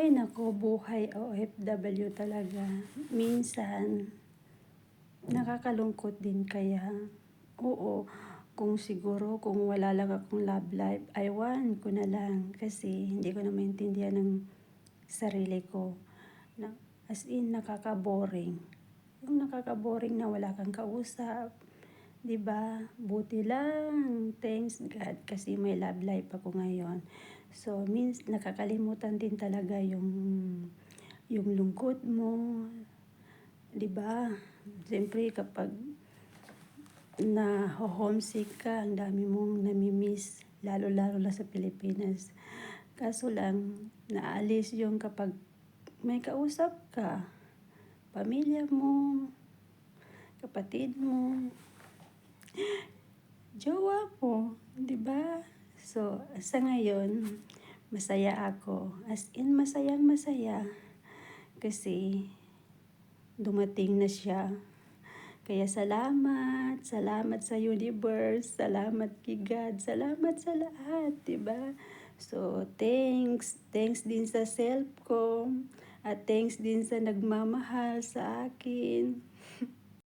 Ay naku, buhay OFW talaga. Minsan, nakakalungkot din kaya. Oo, kung siguro kung wala lang akong love life, aywan ko na lang kasi hindi ko na maintindihan ng sarili ko. Na, as in, nakaka-boring. Yung nakaka-boring na wala kang kausap, 'di ba? Buti lang, thanks God kasi may love life ako ngayon. So, nakakalimutan din talaga yung lungkot mo, 'di ba? Siyempre kapag na-homesick ka, ang dami mong nami-miss, lalo-lalo na sa Pilipinas. Kaso lang, naalis yung kapag may kausap ka, pamilya mo, kapatid mo, jowa mo, 'di ba? So, sa ngayon, masaya ako. As in, masayang-masaya kasi dumating na siya. Kaya salamat, salamat sa universe, salamat kay God, salamat sa lahat, 'di ba? So, thanks din sa self ko, at thanks din sa nagmamahal sa akin.